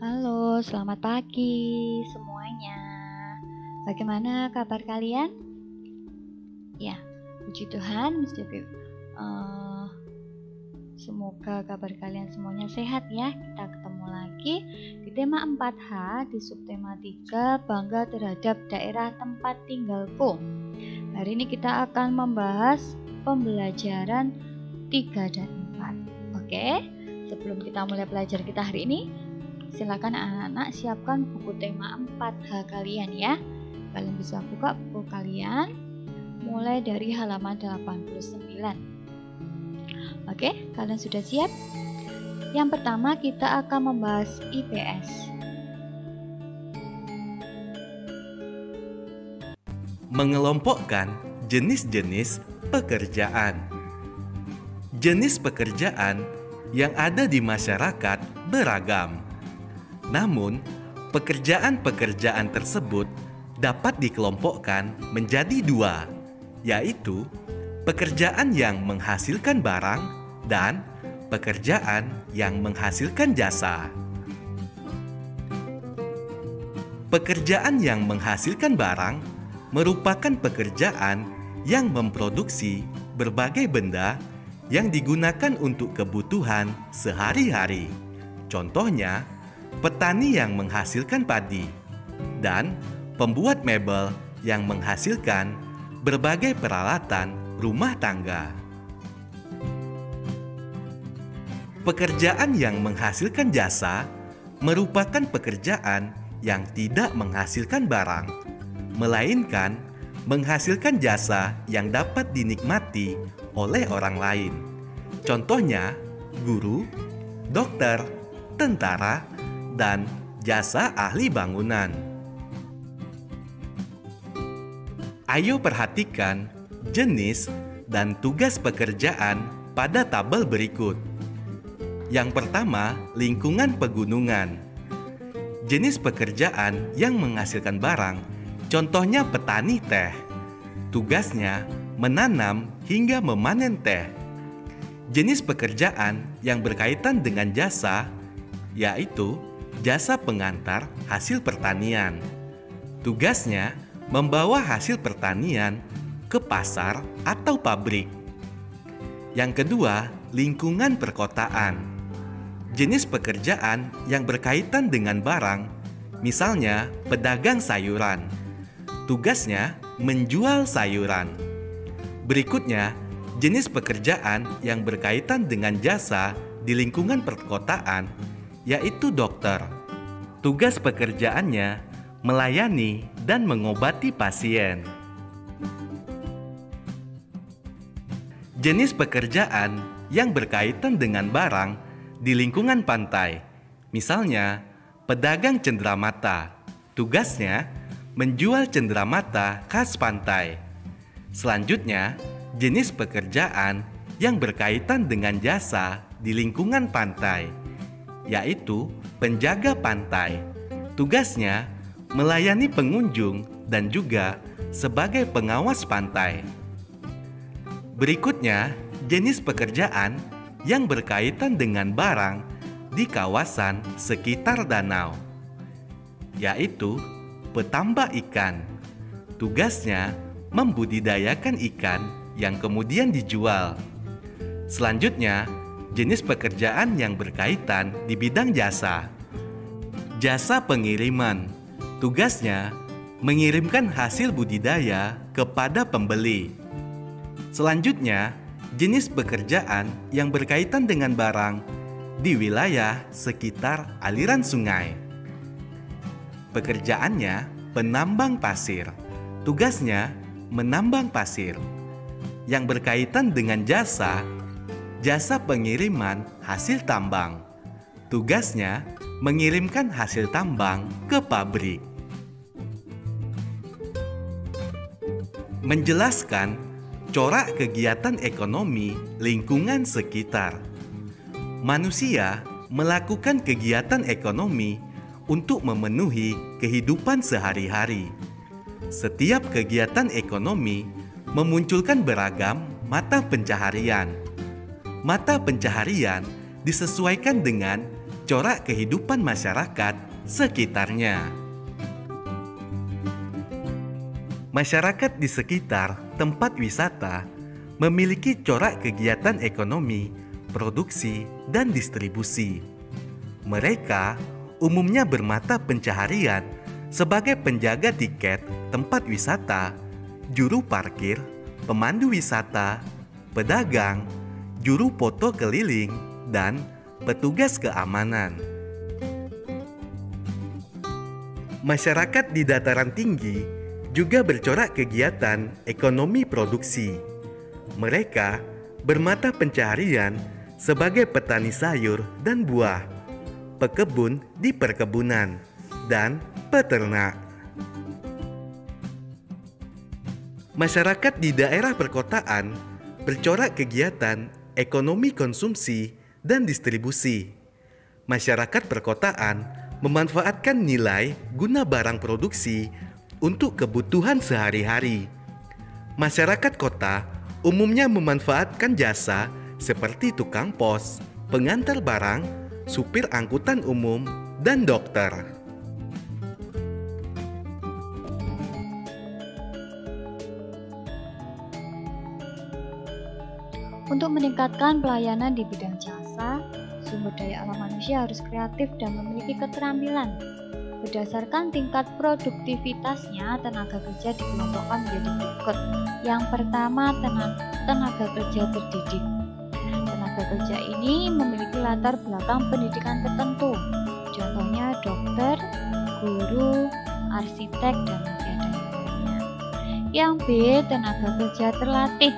Halo, selamat pagi semuanya. Bagaimana kabar kalian? Ya, puji Tuhan, Miss Devi. Semoga kabar kalian semuanya sehat ya. Kita ketemu lagi di tema 4H di subtema 3, bangga terhadap daerah tempat tinggalku. Hari ini kita akan membahas pembelajaran 3 dan 4. Oke, sebelum kita mulai belajar kita hari ini, silakan anak-anak siapkan buku tema 4H kalian ya. Kalian bisa buka buku kalian mulai dari halaman 89. Oke, kalian sudah siap? Yang pertama kita akan membahas IPS. Mengelompokkan jenis-jenis pekerjaan. Jenis pekerjaan yang ada di masyarakat beragam. Namun, pekerjaan-pekerjaan tersebut dapat dikelompokkan menjadi dua, yaitu pekerjaan yang menghasilkan barang dan pekerjaan yang menghasilkan jasa. Pekerjaan yang menghasilkan barang merupakan pekerjaan yang memproduksi berbagai benda yang digunakan untuk kebutuhan sehari-hari. Contohnya, petani yang menghasilkan padi, dan pembuat mebel yang menghasilkan berbagai peralatan rumah tangga. Pekerjaan yang menghasilkan jasa merupakan pekerjaan yang tidak menghasilkan barang, melainkan menghasilkan jasa yang dapat dinikmati oleh orang lain. Contohnya, guru, dokter, tentara, dan jasa ahli bangunan. Ayo perhatikan jenis dan tugas pekerjaan pada tabel berikut. Yang pertama, lingkungan pegunungan. Jenis pekerjaan yang menghasilkan barang, contohnya petani teh. Tugasnya menanam hingga memanen teh. Jenis pekerjaan yang berkaitan dengan jasa, yaitu jasa pengantar hasil pertanian. Tugasnya membawa hasil pertanian ke pasar atau pabrik. Yang kedua, lingkungan perkotaan. Jenis pekerjaan yang berkaitan dengan barang, misalnya pedagang sayuran. Tugasnya menjual sayuran. Berikutnya, jenis pekerjaan yang berkaitan dengan jasa di lingkungan perkotaan, yaitu dokter. Tugas pekerjaannya melayani dan mengobati pasien. Jenis pekerjaan yang berkaitan dengan barang di lingkungan pantai, misalnya pedagang cenderamata. Tugasnya menjual cenderamata khas pantai. Selanjutnya, jenis pekerjaan yang berkaitan dengan jasa di lingkungan pantai, yaitu penjaga pantai. Tugasnya melayani pengunjung dan juga sebagai pengawas pantai. Berikutnya, jenis pekerjaan yang berkaitan dengan barang di kawasan sekitar danau, yaitu petambak ikan. Tugasnya membudidayakan ikan yang kemudian dijual. Selanjutnya, jenis pekerjaan yang berkaitan di bidang jasa. Jasa pengiriman. Tugasnya mengirimkan hasil budidaya kepada pembeli. Selanjutnya, jenis pekerjaan yang berkaitan dengan barang di wilayah sekitar aliran sungai. Pekerjaannya penambang pasir. Tugasnya menambang pasir. Yang berkaitan dengan jasa, jasa pengiriman hasil tambang. Tugasnya mengirimkan hasil tambang ke pabrik. Menjelaskan corak kegiatan ekonomi lingkungan sekitar. Manusia melakukan kegiatan ekonomi untuk memenuhi kehidupan sehari-hari. Setiap kegiatan ekonomi memunculkan beragam mata pencaharian. Mata pencaharian disesuaikan dengan corak kehidupan masyarakat sekitarnya. Masyarakat di sekitar tempat wisata memiliki corak kegiatan ekonomi, produksi, dan distribusi. Mereka umumnya bermata pencaharian sebagai penjaga tiket tempat wisata, juru parkir, pemandu wisata, pedagang, juru foto keliling, dan petugas keamanan. Masyarakat di dataran tinggi juga bercorak kegiatan ekonomi produksi. Mereka bermata pencaharian sebagai petani sayur dan buah, pekebun di perkebunan, dan peternak. Masyarakat di daerah perkotaan bercorak kegiatan ekonomi konsumsi dan distribusi. Masyarakat perkotaan memanfaatkan nilai guna barang produksi untuk kebutuhan sehari-hari. Masyarakat kota umumnya memanfaatkan jasa seperti tukang pos, pengantar barang, supir angkutan umum, dan dokter. Untuk meningkatkan pelayanan di bidang jasa, sumber daya alam manusia harus kreatif dan memiliki keterampilan. Berdasarkan tingkat produktivitasnya, tenaga kerja dikelompokkan menjadi berikut. Yang pertama, tenaga kerja terdidik. Tenaga kerja ini memiliki latar belakang pendidikan tertentu. Contohnya dokter, guru, arsitek, dan masih ada yang lainnya. Yang B, tenaga kerja terlatih.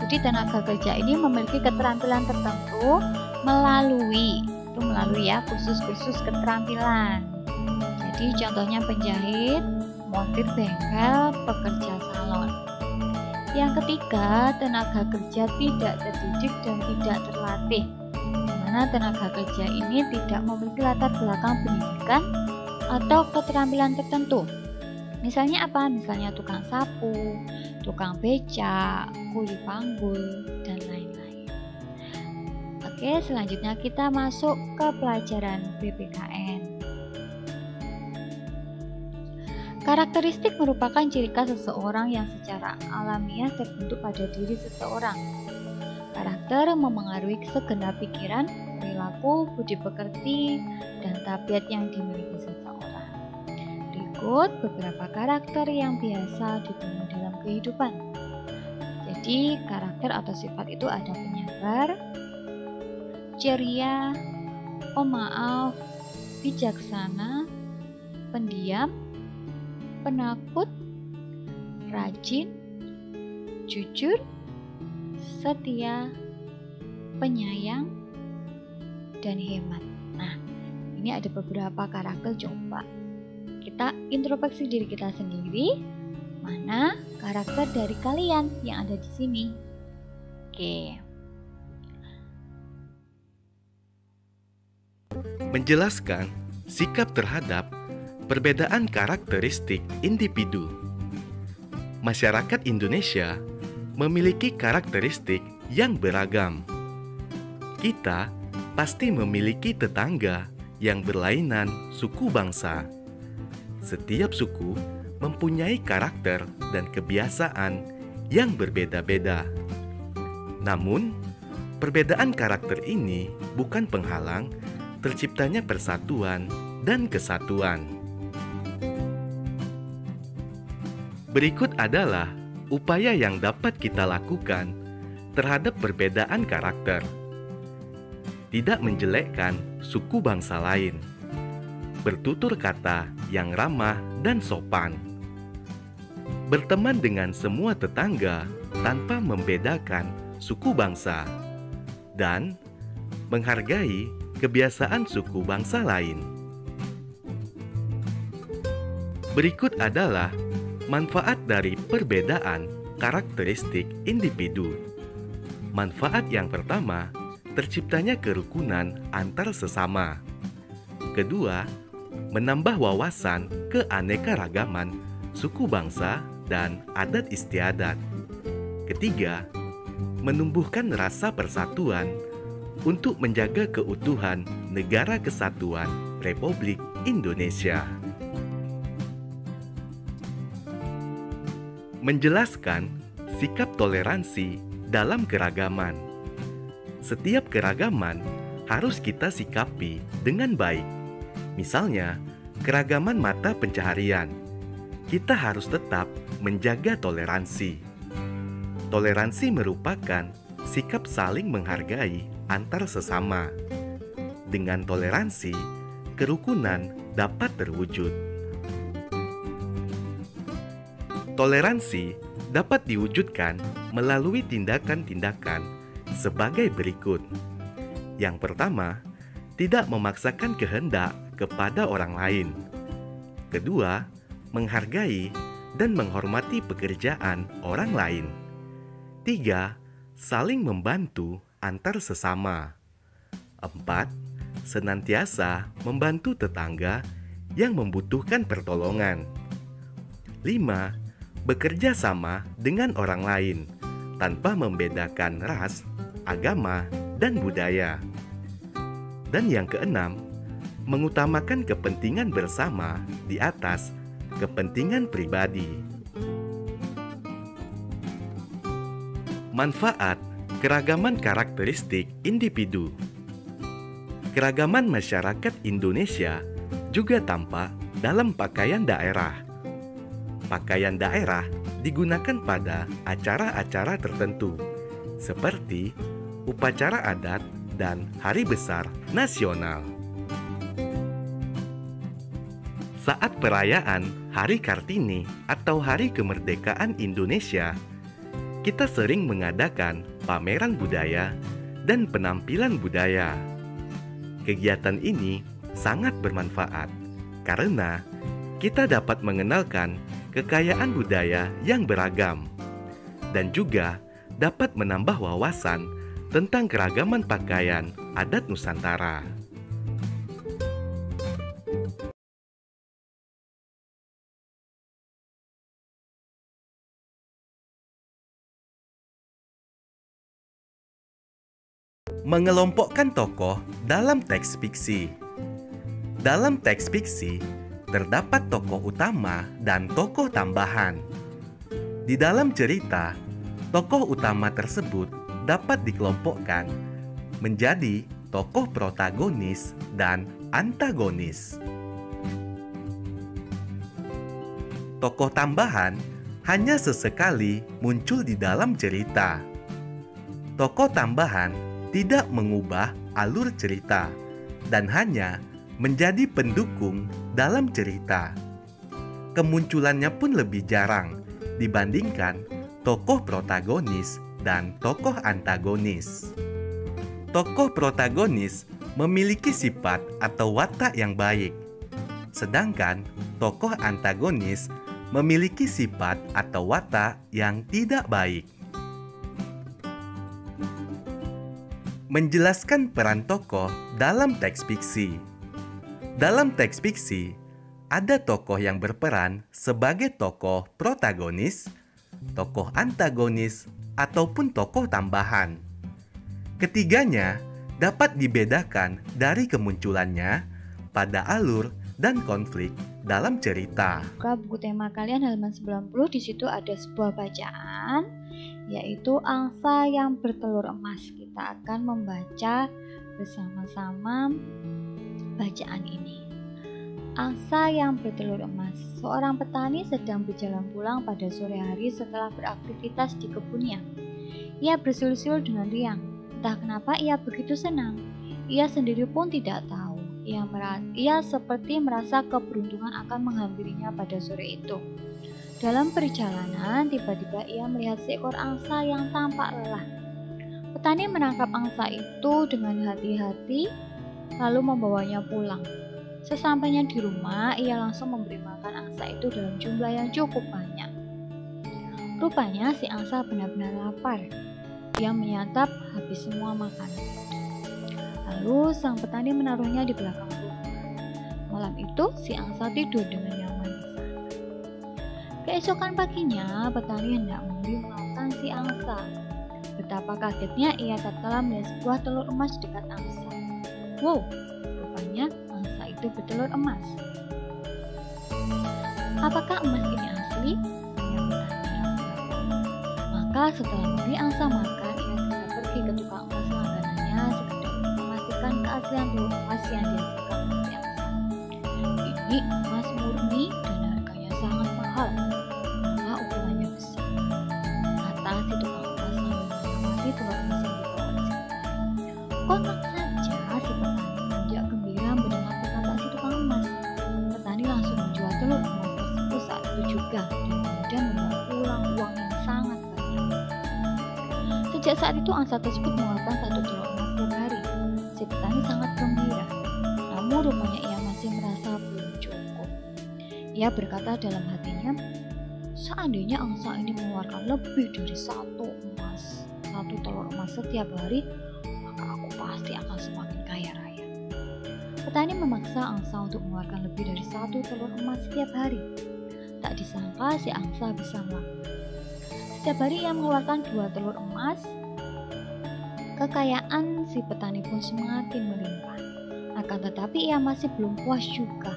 Jadi tenaga kerja ini memiliki keterampilan tertentu melalui kursus-kursus keterampilan. Jadi contohnya penjahit, montir bengkel, pekerja salon. Yang ketiga, tenaga kerja tidak terdidik dan tidak terlatih, di mana tenaga kerja ini tidak memiliki latar belakang pendidikan atau keterampilan tertentu. Misalnya apa? Misalnya tukang sapu, tukang becak, kuli panggul, dan lain-lain. Oke, selanjutnya kita masuk ke pelajaran PPKN. Karakteristik merupakan ciri khas seseorang yang secara alamiah terbentuk pada diri seseorang. Karakter memengaruhi segenap pikiran, perilaku, budi pekerti, dan tabiat yang dimiliki seseorang. Berikut beberapa karakter yang biasa ditemui dalam kehidupan. Jadi, karakter atau sifat itu ada penyabar, ceria, pemaaf, bijaksana, pendiam, penakut, rajin, jujur, setia, penyayang, dan hemat. Nah, ini ada beberapa karakter. Coba kita introspeksi diri kita sendiri. Mana karakter dari kalian yang ada di sini? Oke. Menjelaskan sikap terhadap perbedaan karakteristik individu. Masyarakat Indonesia memiliki karakteristik yang beragam. Kita pasti memiliki tetangga yang berlainan suku bangsa. Setiap suku mempunyai karakter dan kebiasaan yang berbeda-beda. Namun, perbedaan karakter ini bukan penghalang terciptanya persatuan dan kesatuan. Berikut adalah upaya yang dapat kita lakukan terhadap perbedaan karakter. Tidak menjelekkan suku bangsa lain. Bertutur kata yang ramah dan sopan. Berteman dengan semua tetangga tanpa membedakan suku bangsa. Dan menghargai kebiasaan suku bangsa lain. Berikut adalah manfaat dari perbedaan karakteristik individu. Manfaat yang pertama, terciptanya kerukunan antar sesama. Kedua, menambah wawasan keanekaragaman suku bangsa dan adat istiadat. Ketiga, menumbuhkan rasa persatuan untuk menjaga keutuhan Negara Kesatuan Republik Indonesia. Menjelaskan sikap toleransi dalam keragaman. Setiap keragaman harus kita sikapi dengan baik. Misalnya, keragaman mata pencaharian. Kita harus tetap menjaga toleransi. Toleransi merupakan sikap saling menghargai antar sesama. Dengan toleransi, kerukunan dapat terwujud. Toleransi dapat diwujudkan melalui tindakan-tindakan sebagai berikut. Yang pertama, tidak memaksakan kehendak kepada orang lain. Kedua, menghargai dan menghormati pekerjaan orang lain. Tiga, saling membantu antar sesama. Empat, senantiasa membantu tetangga yang membutuhkan pertolongan. Lima, bekerja sama dengan orang lain tanpa membedakan ras, agama, dan budaya. Dan yang keenam, mengutamakan kepentingan bersama di atas kepentingan pribadi. Manfaat keragaman karakteristik individu. Keragaman masyarakat Indonesia juga tampak dalam pakaian daerah. Pakaian daerah digunakan pada acara-acara tertentu, seperti upacara adat dan hari besar nasional. Saat perayaan Hari Kartini atau Hari Kemerdekaan Indonesia, kita sering mengadakan pameran budaya dan penampilan budaya. Kegiatan ini sangat bermanfaat karena kita dapat mengenalkan kekayaan budaya yang beragam dan juga dapat menambah wawasan tentang keragaman pakaian adat Nusantara. Mengelompokkan tokoh dalam teks fiksi. Dalam teks fiksi, terdapat tokoh utama dan tokoh tambahan. Di dalam cerita, tokoh utama tersebut dapat dikelompokkan menjadi tokoh protagonis dan antagonis. Tokoh tambahan hanya sesekali muncul di dalam cerita. Tokoh tambahan tidak mengubah alur cerita dan hanya menjadi pendukung dalam cerita. Kemunculannya pun lebih jarang dibandingkan tokoh protagonis dan tokoh antagonis. Tokoh protagonis memiliki sifat atau watak yang baik, sedangkan tokoh antagonis memiliki sifat atau watak yang tidak baik. Menjelaskan peran tokoh dalam teks fiksi. Dalam teks fiksi, ada tokoh yang berperan sebagai tokoh protagonis, tokoh antagonis, ataupun tokoh tambahan. Ketiganya dapat dibedakan dari kemunculannya pada alur dan konflik dalam cerita. Buka buku tema kalian halaman 90, di situ ada sebuah bacaan, yaitu angsa yang bertelur emas. Kita akan membaca bersama-sama bacaan ini. Angsa yang bertelur emas. Seorang petani sedang berjalan pulang pada sore hari setelah beraktivitas di kebunnya. Ia bersiul-siul dengan riang. Entah kenapa ia begitu senang. Ia sendiri pun tidak tahu. Ia seperti merasa keberuntungan akan menghampirinya pada sore itu. Dalam perjalanan, tiba-tiba ia melihat seekor angsa yang tampak lelah. Petani menangkap angsa itu dengan hati-hati, lalu membawanya pulang. Sesampainya di rumah, ia langsung memberi makan angsa itu dalam jumlah yang cukup banyak. Rupanya si angsa benar-benar lapar. Dia menyantap habis semua makanan. Lalu sang petani menaruhnya di belakang rumah. Malam itu si angsa tidur dengan nyaman di sana. Keesokan paginya, petani hendak memberi makan si angsa. Betapa kagetnya ia tatkala melihat sebuah telur emas di dekat angsa. Wow, rupanya angsa itu bertelur emas. Apakah emas ini asli? Ia bertanya. Maka setelah memberi angsa makan, ia segera pergi ke tukang emas langganannya sekedar untuk memastikan keaslian telur emas yang dihasilkan oleh angsa. Ini emas murni dan harganya sangat mahal karena ukurannya besar, kata si tukang emas sambil mengamati telur emas yang dibawa oleh si petani. Kontak saja si petani menunjuk gembira mendengar perkata si tukang emas. Petani langsung menjual telur emas tersebut saat itu juga dan kemudian membawa pulang uang yang sangat banyak. Sejak saat itu angsa tersebut mengeluarkan 1 telur emas setiap hari. Si petani sangat gembira, namun rupanya ia masih merasa belum cukup. Ia berkata dalam hatinya, seandainya angsa ini mengeluarkan lebih dari 1 telur emas setiap hari, maka aku pasti akan semakin kaya raya. Petani memaksa angsa untuk mengeluarkan lebih dari 1 telur emas setiap hari. Tak disangka si angsa bisa melakukan. Setiap hari ia mengeluarkan 2 telur emas. Kekayaan si petani pun semakin melimpah. Akan tetapi ia masih belum puas juga.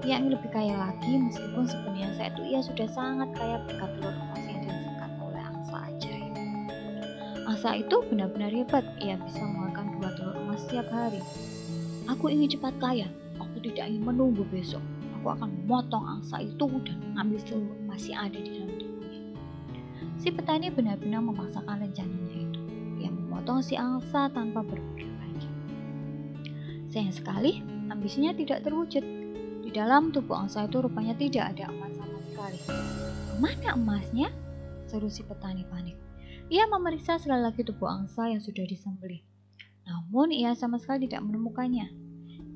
Ia ingin lebih kaya lagi meskipun sebenarnya saat itu ia sudah sangat kaya berkat telur emas yang dihasilkan oleh angsa ajaib. Angsa itu benar-benar hebat, ia bisa mengeluarkan 2 telur emas setiap hari. Aku ingin cepat kaya, aku tidak ingin menunggu besok. Aku akan memotong angsa itu dan mengambil seluruh emas yang ada di dalam tubuhnya. Si petani benar-benar memaksakan rencananya itu. Ia memotong si angsa tanpa berpikir lagi. Sayang sekali, ambisinya tidak terwujud. Di dalam tubuh angsa itu rupanya tidak ada emas sama sekali. Kemana emasnya? Seru si petani panik. Ia memeriksa sekali lagi tubuh angsa yang sudah disembelih. Namun ia sama sekali tidak menemukannya.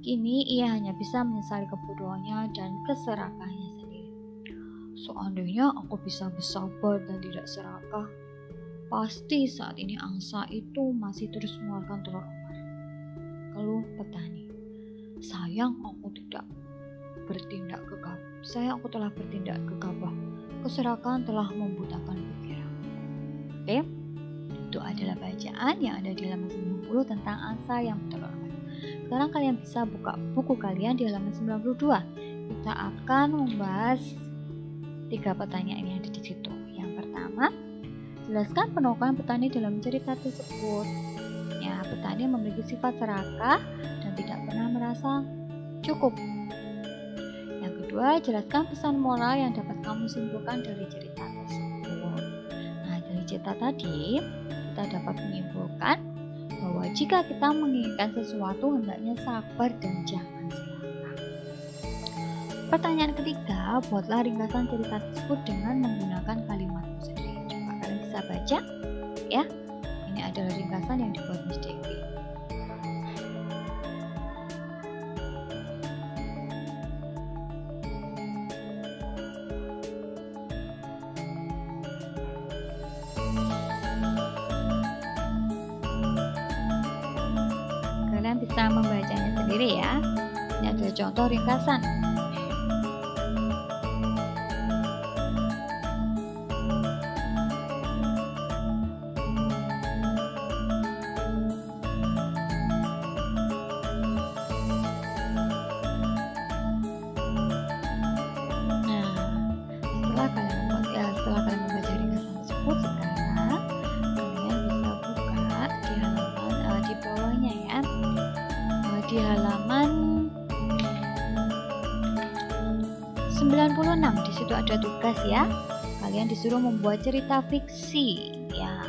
Kini ia hanya bisa menyesali kebodohannya dan keserakahannya sendiri. Seandainya aku bisa bersabar dan tidak serakah, pasti saat ini angsa itu masih terus mengeluarkan telur emas. Keluh petani. Sayang aku telah bertindak gegabah. Keserakahan telah membutakan pikiran. Oke, itu adalah bacaan yang ada di halaman 90 tentang angsa yang bertelur emas. Sekarang kalian bisa buka buku kalian di halaman 92. Kita akan membahas 3 pertanyaan yang ada di situ. Yang pertama, jelaskan penolakan petani dalam cerita tersebut. Ya, petani memiliki sifat serakah dan tidak pernah merasa cukup. Yang kedua, jelaskan pesan moral yang dapat kamu simpulkan dari cerita tersebut. Nah, dari cerita tadi, kita dapat menyimpulkan bahwa jika kita menginginkan sesuatu, hendaknya sabar dan jangan serakah. Pertanyaan ketiga, buatlah ringkasan cerita tersebut dengan menggunakan kalimatmu sendiri. Coba kalian bisa baca, ya. Ini adalah ringkasan yang dibuat Miss Devi. Kalian bisa membacanya sendiri ya. Ini adalah contoh ringkasan. Setelah kalian membaca ringkasan tersebut, sekarang kalian bisa buka di halaman di bawahnya ya, di halaman 96. Di situ ada tugas ya. Kalian disuruh membuat cerita fiksi ya.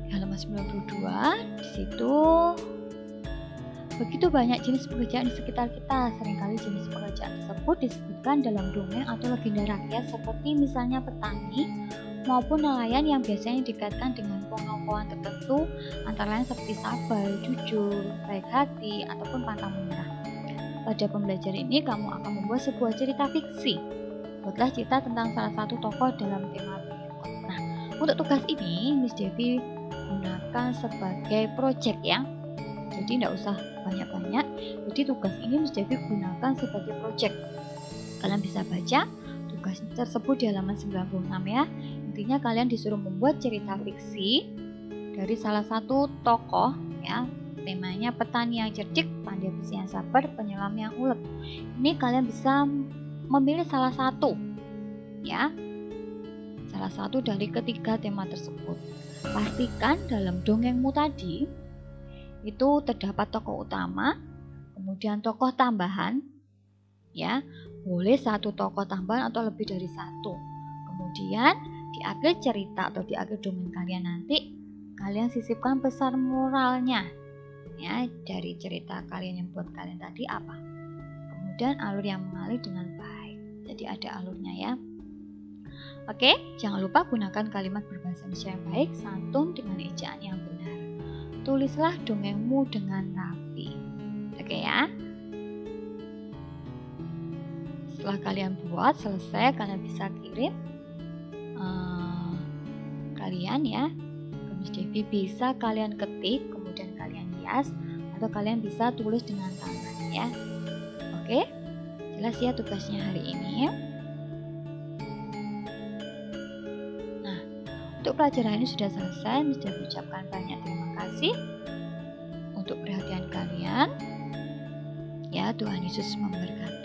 Di halaman 92 di situ begitu banyak jenis pekerjaan di sekitar kita. Seringkali jenis pekerjaan tersebut disebutkan dalam dongeng atau legenda rakyat seperti misalnya petani maupun nelayan yang biasanya dikaitkan dengan pengetahuan tertentu antara lain seperti sabar, jujur, baik hati, ataupun pantang menyerah. Pada pembelajaran ini kamu akan membuat sebuah cerita fiksi. Buatlah cerita tentang salah satu tokoh dalam tema berikut. Nah, untuk tugas ini Miss Devi gunakan sebagai project ya. Jadi tidak usah banyak-banyak. Jadi tugas ini Miss Devi gunakan sebagai project. Kalian bisa baca tugas tersebut di halaman 96 ya. Intinya kalian disuruh membuat cerita fiksi dari salah satu tokoh ya. Temanya petani yang cerdik, pandai besi yang sabar, penyelam yang ulet. Ini kalian bisa memilih salah satu ya. Salah satu dari ketiga tema tersebut. Pastikan dalam dongengmu tadi itu terdapat tokoh utama, kemudian tokoh tambahan ya. Boleh satu tokoh tambahan atau lebih dari satu. Kemudian di akhir cerita atau di akhir dongeng kalian nanti kalian sisipkan pesan moralnya ya dari cerita kalian yang buat kalian tadi apa. Kemudian alur yang mengalir dengan baik. Jadi ada alurnya ya. Oke, jangan lupa gunakan kalimat berbahasa Indonesia yang baik, santun dengan ejaan yang benar. Tulislah dongengmu dengan rapi. Oke ya. Setelah kalian buat selesai, kalian bisa kirim kalian ya ke Miss Devi. Bisa kalian ketik kemudian kalian hias, atau kalian bisa tulis dengan tangan ya. Oke, jelas ya tugasnya hari ini. Nah, untuk pelajaran ini sudah selesai. Miss Devi ucapkan banyak terima kasih untuk perhatian kalian ya. Tuhan Yesus memberkati.